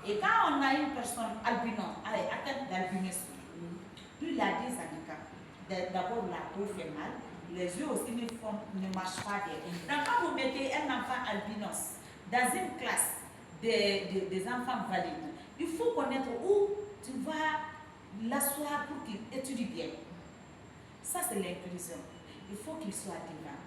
Et quand on a une personne atteinte d'albinisme, il a des handicaps. D'abord, la peau fait mal, les yeux aussi ne marchent pas bien. Donc, quand vous mettez un enfant albinos dans une classe des enfants valides, il faut connaître où tu vas l'asseoir pour qu'il étudie bien. Ça, c'est l'inclusion. Il faut qu'il soit divin.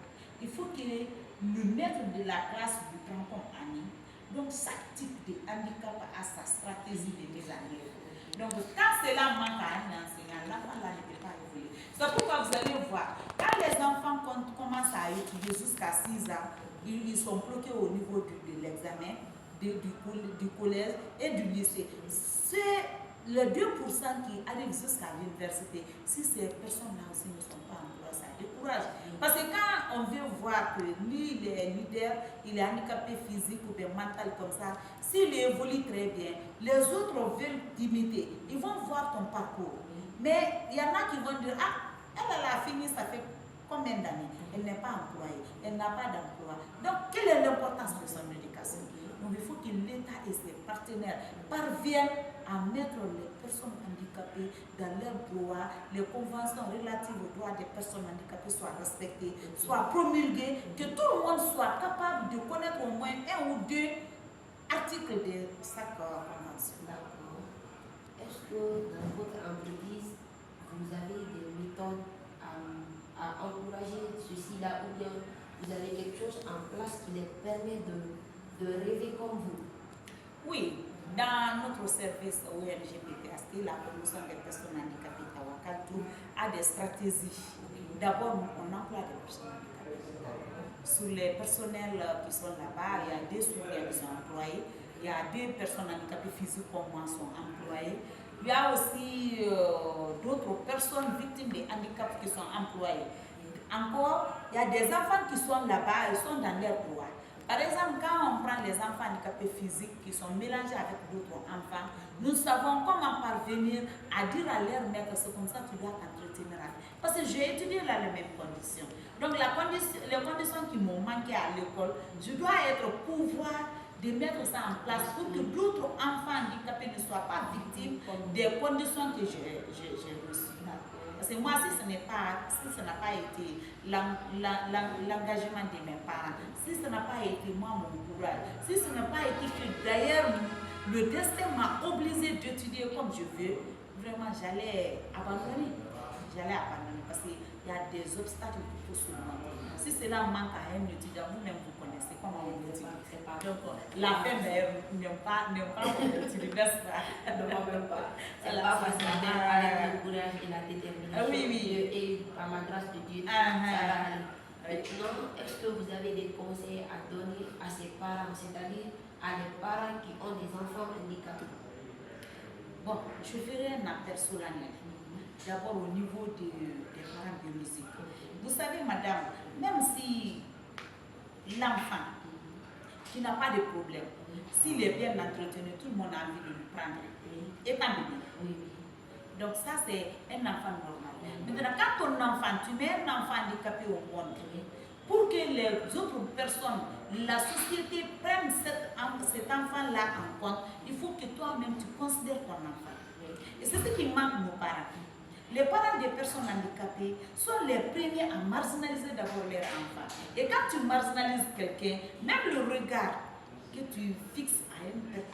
Il faut que le maître de la classe lui prenne comme ami. Donc, chaque type de handicap a sa stratégie de mise en œuvre. Donc, quand cela manque à un enseignant, l'enfant là ne peut pas évoluer. C'est pourquoi vous allez voir, quand les enfants commencent à étudier jusqu'à 6 ans, ils sont bloqués au niveau de l'examen, du collège et du lycée. C'est les 2% qui arrivent jusqu'à l'université. Si ces personnes-là aussi ne sont pas en droit, ça décourage. Parce que quand on veut voir que lui, il est leader, il est handicapé physique ou bien mental comme ça, s'il évolue très bien, les autres veulent t'imiter. Ils vont voir ton parcours. Mais il y en a qui vont dire, ah, elle a fini, ça fait combien d'années? Elle n'est pas employée, elle n'a pas d'emploi. Donc, quelle est l'importance de son éducation? Donc, il faut que l'État et ses partenaires parviennent à mettre les personnes handicapées dans leurs droits, les conventions relatives aux droits des personnes handicapées soient respectées, soient promulguées, que tout le monde soit capable de connaître au moins 1 ou 2 articles de chaque convention. Est-ce que dans votre entreprise, vous avez des méthodes à encourager ceci-là, ou bien vous avez quelque chose en place qui les permet de rêver comme vous? Oui, dans notre service ONG PPST, la promotion des personnes handicapées Tawakal a des stratégies. D'abord, on emploie des personnes handicapées. Sur les personnels qui sont là-bas, il y a des sourds qui sont employés, il y a des personnes handicapées physiques comme moi qui sont employées. Il y a aussi d'autres personnes victimes de handicap qui sont employées. Encore, il y a des enfants qui sont là-bas, ils sont dans leurs droits. Par exemple, quand on prend les enfants handicapés physiques qui sont mélangés avec d'autres enfants, nous savons comment parvenir à dire à leur maître, c'est comme ça que tu dois t'entretenir. Parce que j'ai étudié là les mêmes conditions. Donc les conditions qui m'ont manqué à l'école, je dois pouvoir de mettre ça en place pour que d'autres enfants handicapés ne soient pas victimes des conditions que j'ai reçues. Parce que moi, si ce n'a pas été l'engagement de mes parents, si ce n'a pas été moi mon courage, si ce n'a pas été que d'ailleurs le destin m'a obligé d'étudier comme je veux, vraiment j'allais abandonner. Parce qu'il y a des obstacles qu'il faut surmonter. Si cela manque à un étudiant, vous-même vous connaissez comment on étudie. Donc la fin n'aime pas l'université. Non, pas. C'est pas facile avec le courage et la détermination. Oui. Et par la grâce de Dieu, ça va aller. Maintenant, est-ce que vous avez des conseils à donner à ces parents, c'est-à-dire à les parents qui ont des enfants handicapés? Bon, je ferai un appel solennel. D'abord au niveau des parents biologiques. Vous savez, madame, même si l'enfant qui n'a pas de problème, s'il est bien entretenu, tout le monde a envie de le prendre. Étant bébé. Donc ça, c'est un enfant normal. Maintenant, quand ton enfant, tu mets un enfant handicapé au monde, pour que les autres personnes, la société prenne cet enfant-là en compte, il faut que toi-même tu considères ton enfant. Et c'est ce qui manque nos parents. Les parents des personnes handicapées sont les premiers à marginaliser d'abord leurs enfants. Et quand tu marginalises quelqu'un, même le regard que tu fixes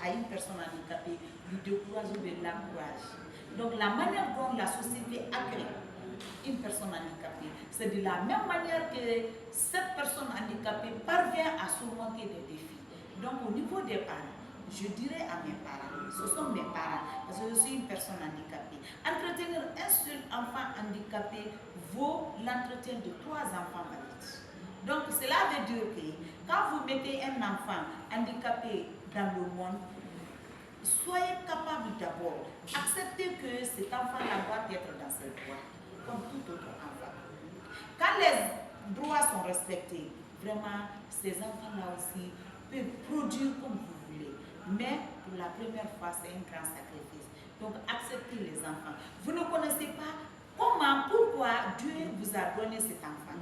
à une personne handicapée lui décourage ou l'encourage. Donc la manière dont la société accueille une personne handicapée, c'est de la même manière que cette personne handicapée parvient à surmonter des défis. Donc au niveau des parents, je dirais à mes parents, ce sont mes parents, parce que je suis une personne handicapée. Entretenir un seul enfant handicapé vaut l'entretien de 3 enfants valides. Donc cela veut dire que quand vous mettez un enfant handicapé dans le monde, soyez capable d'abord d'accepter que cet enfant-là doit être dans ses droits, comme tout autre enfant. Quand les droits sont respectés, vraiment, ces enfants-là aussi peuvent produire comme vous voulez. Mais pour la première fois, c'est un grand sacrifice. Donc, acceptez les enfants. Vous ne connaissez pas pourquoi Dieu vous a donné cet enfant.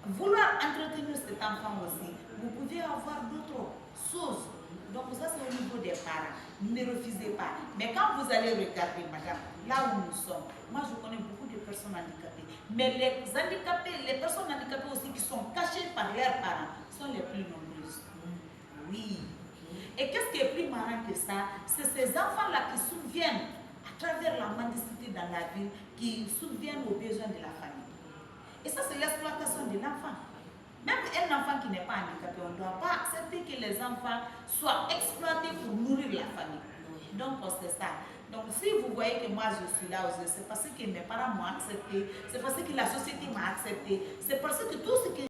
Vouloir entretenir cet enfant aussi, vous pouvez avoir d'autres choses. Donc, ça, c'est au niveau des parents. Ne refusez pas. Mais quand vous allez regarder, madame, là où nous sommes, moi je connais beaucoup de personnes handicapées. Mais les handicapés, les personnes handicapées aussi qui sont cachées par leurs parents sont les plus nombreuses. Oui. Et qu'est-ce qui est plus marrant que ça? C'est ces enfants-là qui subviennent à travers la mendicité dans la ville, qui subviennent aux besoins de la famille. Et ça, c'est l'exploitation de l'enfant. Même un enfant qui n'est pas handicapé, on ne doit pas accepter que les enfants soient exploités pour nourrir la famille. Donc, c'est ça. Donc, si vous voyez que moi, je suis là aujourd'hui, c'est parce que mes parents m'ont accepté, c'est parce que la société m'a accepté, c'est parce que tout ce que